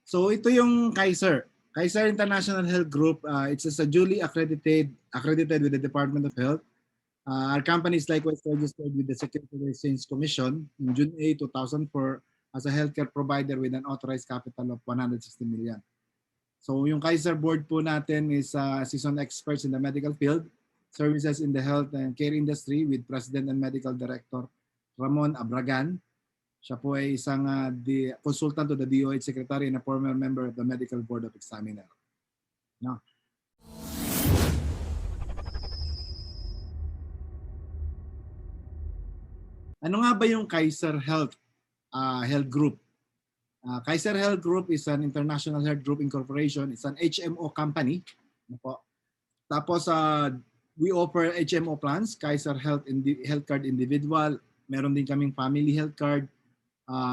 So ito yung Kaiser. Kaiser International Health Group, it's a duly accredited with the Department of Health. Our company is likewise registered with the Securities and Exchange Commission in June 8, 2004 as a healthcare provider with an authorized capital of 160 million. So yung Kaiser board po natin is seasoned experts in the medical field, services in the health and care industry with President and Medical Director Ramon Abragan. Siya po ay isang consultant to the DOH Secretary and a former member of the Medical Board of Examiner. No? Ano nga ba yung Kaiser Health Group? Kaiser Health Group is an international health group incorporation. It's an HMO company. Tapos we offer HMO plans, Kaiser Health Card Individual. Meron din kaming family health card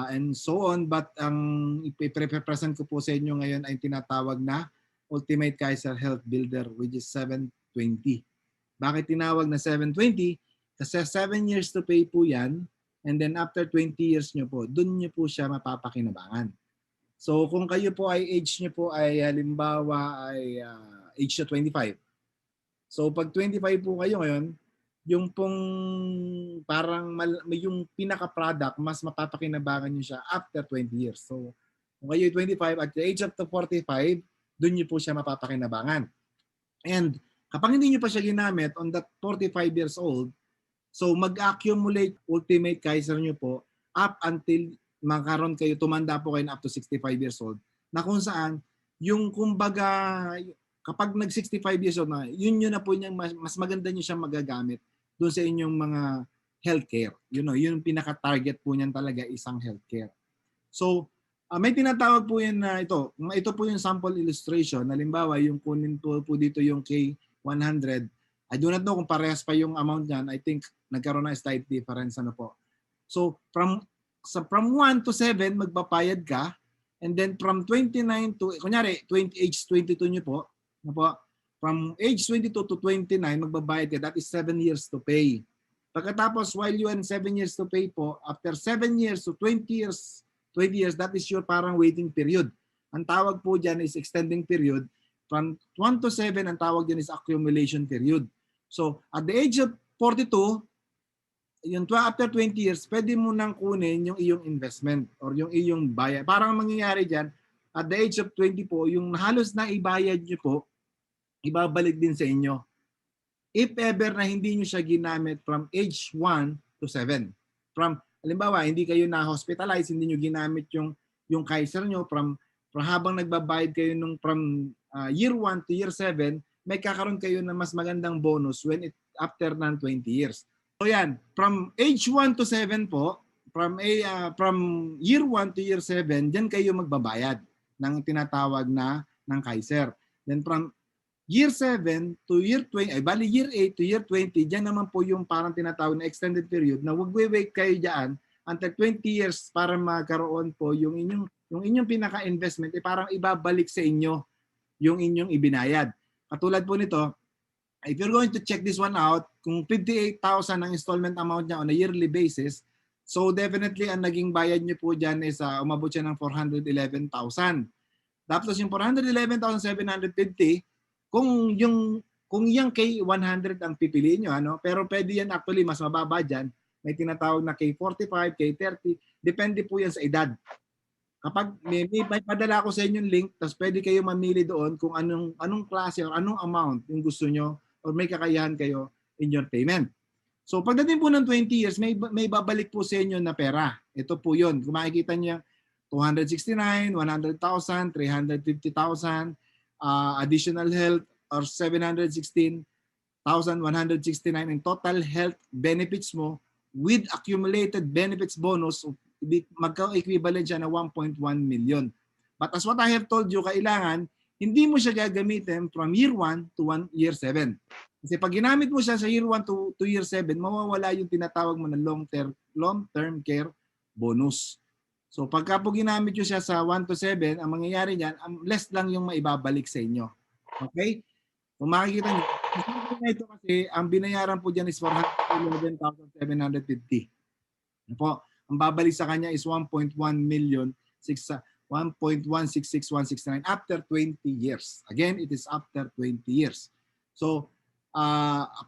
and so on. But ang ipipresent ko po sa inyo ngayon ay tinatawag na Ultimate Kaiser Health Builder, which is 720. Bakit tinawag na 720? Kasi 7 years to pay po yan. And then after 20 years nyo po, dun nyo po siya mapapakinabangan. So kung kayo po ay age nyo po ay halimbawa ay age na 25. So pag 25 po kayo ngayon, yung pong parang yung pinaka-product, mas mapapakinabangan nyo siya after 20 years. So kung kayo 25, at the age of the 45, dun nyo po siya mapapakinabangan. And kapag hindi nyo pa siya ginamit on that 45 years old, so mag-accumulate Ultimate Kaiser nyo po up until makaroon kayo, tumanda po kayo na up to 65 years old, na kung saan, yung kumbaga, kapag nag-65 years old na, yun na po niyang mas maganda nyo siyang magagamit doon sa inyong mga healthcare. Yun yung pinaka-target po niyan talaga, isang healthcare. So, may tinatawag po yan na ito. Ito po yung sample illustration. Halimbawa, yung kunin po dito yung K100. I do not know kung parehas pa yung amount niyan. I think nagkaroon na slight difference po. So from 1 to 7 magpapayad ka, and then from 29 to kunyari age 22 niyo po, from age 22 to 29 magbabayad ka. That is 7 years to pay. Pagkatapos while you are 7 years to pay po, after 7 years to 20 years, that is your parang waiting period. Ang tawag po diyan is extending period. From 1 to 7 ang tawag diyan is accumulation period. So, at the age of 42, yung after 20 years, pwede mo nang kunin yung iyong investment or yung iyong bayad. Parang mangyayari dyan, at the age of 20 po, yung halos na ibayad nyo po, ibabalik din sa inyo. If ever na hindi nyo siya ginamit from age 1 to 7. From, halimbawa, hindi kayo na-hospitalize, hindi nyo ginamit yung Kaiser nyo from habang nagbabayad kayo from year 1 to year 7, may kakaroon kayo na mas magandang bonus when after ng 20 years. So yan, from age 1 to 7 po, from year 1 to year 7, diyan kayo magbabayad ng tinatawag na ng Kaiser. Then from year 7 to year 20, bali year 8 to year 20, diyan naman po yung parang tinatawag na extended period na wag-wait kayo diyan until 20 years para magkaroon po yung inyong pinaka-investment parang ibabalik sa inyo yung inyong ibinayad. Katulad po nito, if you're going to check this one out, kung 58,000 ang installment amount niya on a yearly basis, so definitely ang naging bayad niyo po dyan is umabot siya ng 411,000. Tapos yung 411,750, kung yung K100 ang pipiliin nyo, pero pwede yan actually mas mababa dyan, may tinatawag na K45, K30, depende po yan sa edad. Kapag may padala ko sa inyong link, tapos pwede kayo mamili doon kung anong klase o anong amount yung gusto nyo or may kakayahan kayo in your payment. So pagdating po ng 20 years, may babalik po sa inyo na pera. Ito po yun. Kung makikita niyo, 269, 100,000, 350,000, additional health or 716,169 in total health benefits mo with accumulated benefits bonus magka-equivalent siya na 1.1 million. But as what I have told you, kailangan hindi mo siya gagamitin from year 1 to year 7. Kasi pag ginamit mo siya sa year 1 to year 7, mawawala yung tinatawag mo na long-term care bonus. So pagka po ginamit nyo siya sa 1 to 7, ang mangyayari niyan, less lang yung maibabalik sa inyo. Okay? Kung makikita nyo, ito kasi ang binayaran po dyan is 411,750. Ano po? Ang babalik sa kanya is 1.1 million 1.166169 after 20 years. Again, it is after 20 years. So,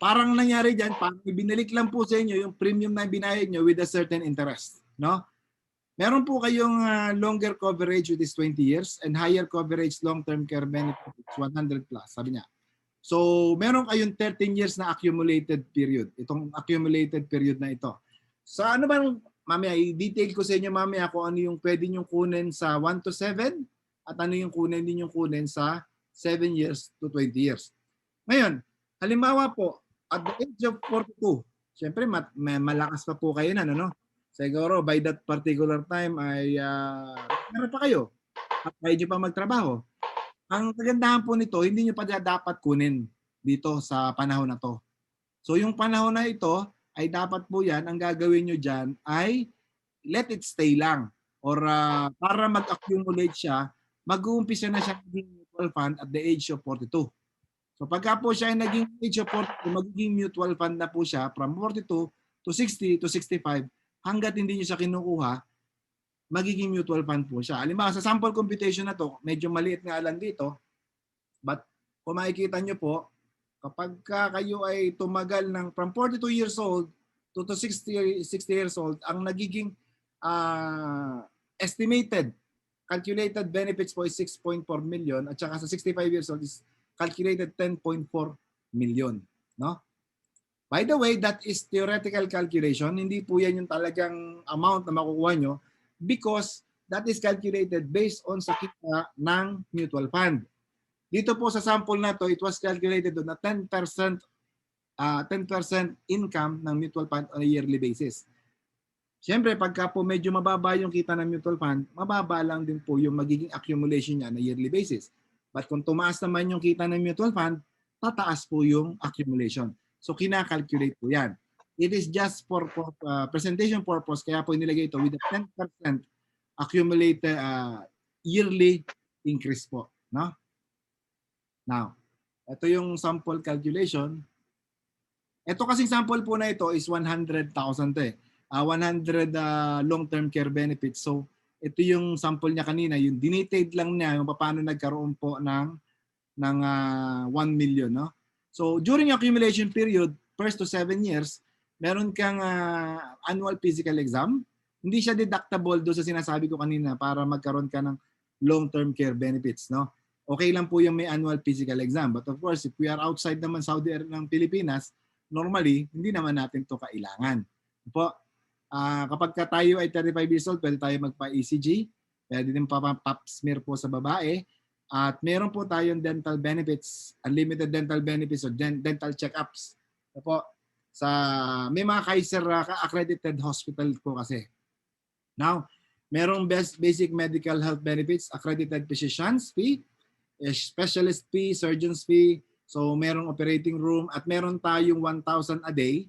parang nangyari dyan, parang ibinalik lang po sa inyo yung premium na binayad nyo with a certain interest. No? Meron po kayong longer coverage which is 20 years and higher coverage long-term care benefit 100 plus, sabi niya. So, meron kayong 13 years na accumulated period. Itong accumulated period na ito. So, ano bang, mamaya, i-detail ko sa inyo mamaya kung ano yung pwede nyo kunin sa 1 to 7 at ano yung kunin din yung kunin sa 7 years to 20 years. Ngayon, halimbawa po, at the age of 42, syempre malakas pa po kayo na, no? Siguro by that particular time ay meron pa kayo at kaya nyo pa magtrabaho. Ang kagandahan po nito, hindi nyo pa dapat kunin dito sa panahon na to. So yung panahon na ito ay dapat po yan, ang gagawin nyo dyan ay let it stay lang. Or para mag-accumulate siya, mag-uumpisa na siya maging mutual fund at the age of 42. So pagka po siya ay naging age of 42, magiging mutual fund na po siya from 42 to 60 to 65 hanggat hindi nyo siya kinukuha, magiging mutual fund po siya. Halimbawa, sa sample computation na to, medyo maliit nga lang dito, but kung makikita nyo po, kapag kayo ay tumagal ng from 42 years old to 60 years old, ang nagiging estimated calculated benefits po is 6.4 million at saka sa 65 years old is calculated 10.4 million. No? By the way, that is theoretical calculation. Hindi po yan yung talagang amount na makukuha nyo because that is calculated based on sa kita ng mutual fund. Dito po sa sample na to, it was calculated on a 10% income ng mutual fund on a yearly basis. Siyempre, pagka po medyo mababa yung kita ng mutual fund, mababa lang din po yung magiging accumulation niya on a yearly basis. But kung tumaas naman yung kita ng mutual fund, tataas po yung accumulation. So, kina-calculate po yan. It is just for presentation purpose, kaya po inilagay ito with a 10% accumulated yearly increase po. No? Now, ito yung sample calculation. Ito kasing sample po na ito is 100,000 eh. 100 long-term care benefits. So, ito yung sample niya kanina, yung dinated lang niya, yung paano nagkaroon po ng 1 million. No? So, during accumulation period, first to 7 years, meron kang annual physical exam. Hindi siya deductible doon sa sinasabi ko kanina para magkaroon ka ng long-term care benefits. No? Okay lang po yung may annual physical exam. But of course, if we are outside naman Saudi ng Pilipinas, normally, hindi naman natin to kailangan. Po, kapag tayo ay 35 years old, pwede tayo magpa-ECG, pwede din pa-pap smear po sa babae, at meron po tayong dental benefits, unlimited dental benefits o dental check-ups. Po, may mga Kaiser accredited hospital po kasi. Now, merong basic medical health benefits, accredited physicians fee, specialist fee, surgeon's fee, so merong operating room, at meron tayong 1,000 a day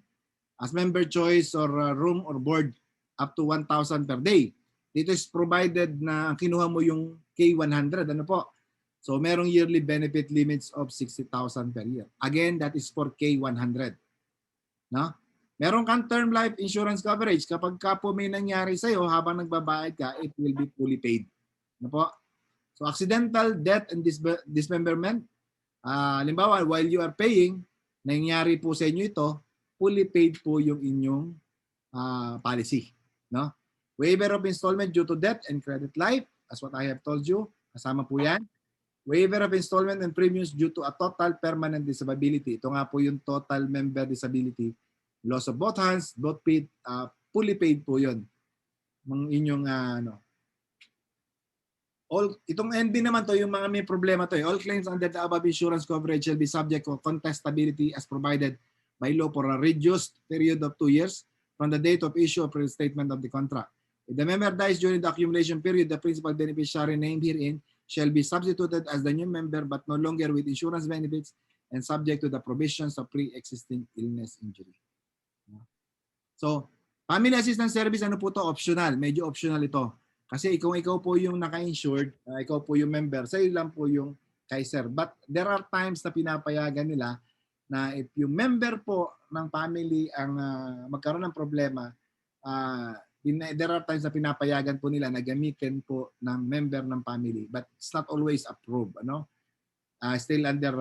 as member choice or room or board up to 1,000 per day. Dito is provided na kinuha mo yung K100. Ano po? So merong yearly benefit limits of 60,000 per year. Again, that is for K100. No? Meron kang term life insurance coverage. Kapag ka po may nangyari sa'yo habang nagbabayad ka, it will be fully paid. Ano po? So accidental death and dismemberment. Halimbawa, while you are paying, nangyari po sa inyo ito, fully paid po yung inyong policy. No? Waiver of installment due to death and credit life, as what I have told you, kasama po yan. Waiver of installment and premiums due to a total permanent disability. Ito nga po yung total member disability. Loss of both hands, both feet, fully paid po yun. Mga inyong itong NB naman to, yung mga may problema to. All claims under the above insurance coverage shall be subject to contestability as provided by law for a reduced period of 2 years from the date of issue of restatement of the contract. If the member dies during the accumulation period, the principal beneficiary named herein shall be substituted as the new member but no longer with insurance benefits and subject to the provisions of pre-existing illness injury. So, family assistance service, ano po to? Optional. Medyo optional ito. Kasi kung ikaw po yung naka-insured, ikaw po yung member, sa'yo lang po yung Kaiser. But there are times na pinapayagan nila na if yung member po ng family ang magkaroon ng problema, there are times na pinapayagan po nila na gamitin po ng member ng family, but it's not always approved, ano? Still under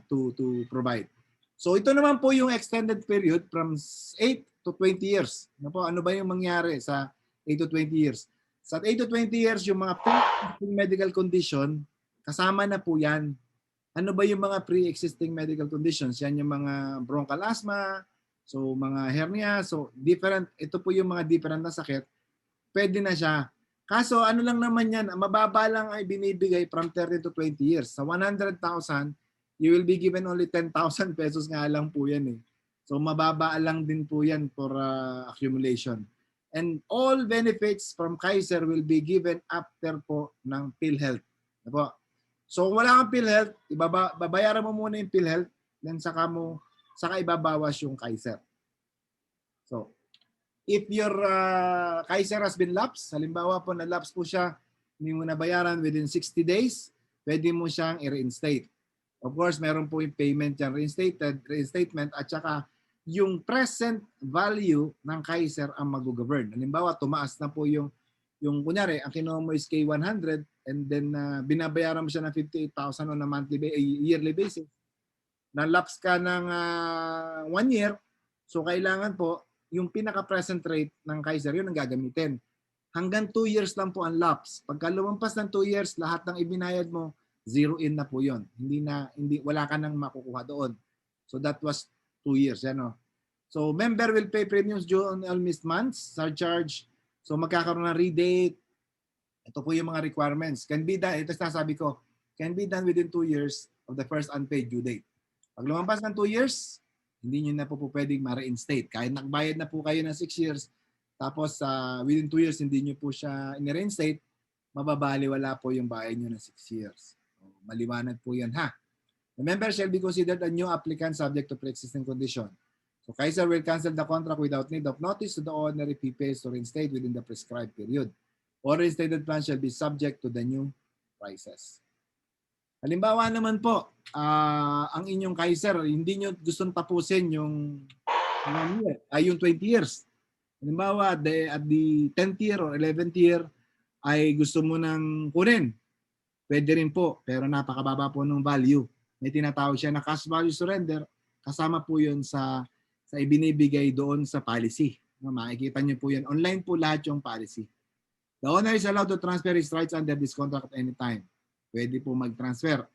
to provide. So ito naman po yung extended period from 8 to 20 years. Ano ba yung mangyari sa 8 to 20 years? Sa 8 to 20 years, yung mga pre-existing medical condition, kasama na po yan. Ano ba yung mga pre-existing medical conditions? Yan yung mga bronchial asthma, so mga hernia, so different. Ito po yung mga different na sakit. Pwede na siya. Kaso ano lang naman yan, mababa lang ay binibigay from 30 to 20 years. Sa 100,000, you will be given only 10,000 pesos nga lang po yan eh. So mababa lang din po yan for accumulation. And all benefits from Kaiser will be given after po ng PhilHealth. Diba? So kung wala kang PhilHealth, babayaran mo muna yung PhilHealth, then saka ibabawas yung Kaiser. So, if your Kaiser has been lapsed, halimbawa po na-lapse po siya, hindi mo nabayaran within 60 days, pwede mo siyang i-reinstate. Of course, meron po yung payment yan, reinstatement, at saka yung present value ng Kaiser ang mag-govern. Halimbawa, tumaas na po yung kunyari, ang kinuha mo is K100 and then binabayaran mo siya ng 58,000 on a yearly basis. Na-lapse ka ng 1 year, so kailangan po yung pinaka-present rate ng Kaiser, yun ang gagamitin. Hanggang 2 years lang po ang lapse. Pagka lumampas ng 2 years, lahat ng ibinayad mo, zero in na po yun. Wala ka nang makukuha doon. So that was 2 years. Ano? So member will pay premiums due on all missed months, surcharge. So magkakaroon ng redate. Ito po yung mga requirements. Can be done, ito sasabi ko, can be done within 2 years of the first unpaid due date. Pag lumampas ng 2 years, hindi nyo na po pwedeng ma-reinstate. Kahit nagbayad na po kayo ng 6 years, tapos within 2 years hindi nyo po siya in-reinstate, mababaliwala po yung bayad nyo ng 6 years. So, maliwanag po yan ha. The member shall be considered a new applicant subject to pre-existing condition. So Kaiser will cancel the contract without need of notice to the ordinary fee pays to reinstate within the prescribed period. All reinstated plans shall be subject to the new prices. Halimbawa naman po, ang inyong Kaiser, hindi nyo gustong tapusin yung 20 years. Halimbawa, at the 10th year or 11th year, ay gusto mo nang kunin. Pwede rin po, pero napakababa po ng value. May tinatawag siya na cash value surrender. Kasama po yun sa ibinibigay doon sa policy. Makikita nyo po yan. Online po lahat yung policy. The owner is allowed to transfer his rights under this contract at any time. Pwede po mag-transfer.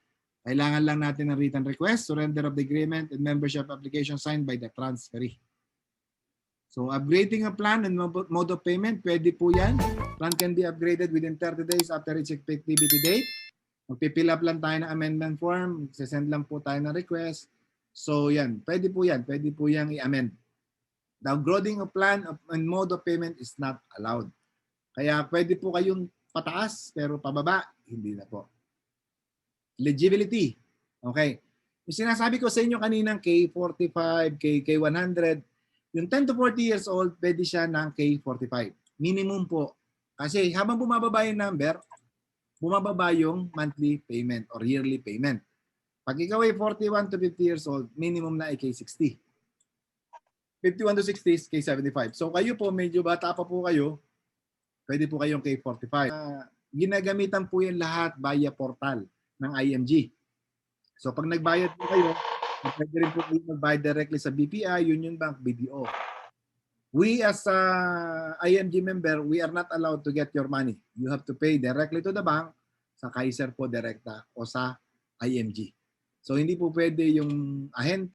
Kailangan lang natin ng written request, surrender of the agreement, and membership application signed by the transferee. So, upgrading a plan and mode of payment, pwede po yan. Plan can be upgraded within 30 days after its effectivity date. Magpipill up lang tayo ng amendment form, send lang po tayo ng request. So, yan. Pwede po yan i-amend. The upgrading of plan and mode of payment is not allowed. Kaya pwede po kayong pataas, pero pababa, hindi na po. Legibility. Okay. Yung sinasabi ko sa inyo kaninang K45, K100, yung 10 to 40 years old, pwede siya ng K45. Minimum po. Kasi habang bumababa yung number, bumababa yung monthly payment or yearly payment. Pag ikaw ay 41 to 50 years old, minimum na ay K60. 51 to 60 is K75. So kayo po, medyo bata pa po kayo, pwede po kayong K45. Ginagamitan po yan lahat via portal ng IMG. So pag nagbayad po kayo, pwede rin po kayo magbayad directly sa BPI, Union Bank, BDO. We as a IMG member, we are not allowed to get your money. You have to pay directly to the bank, sa Kaiser po direkta o sa IMG. So hindi po pwede yung ahente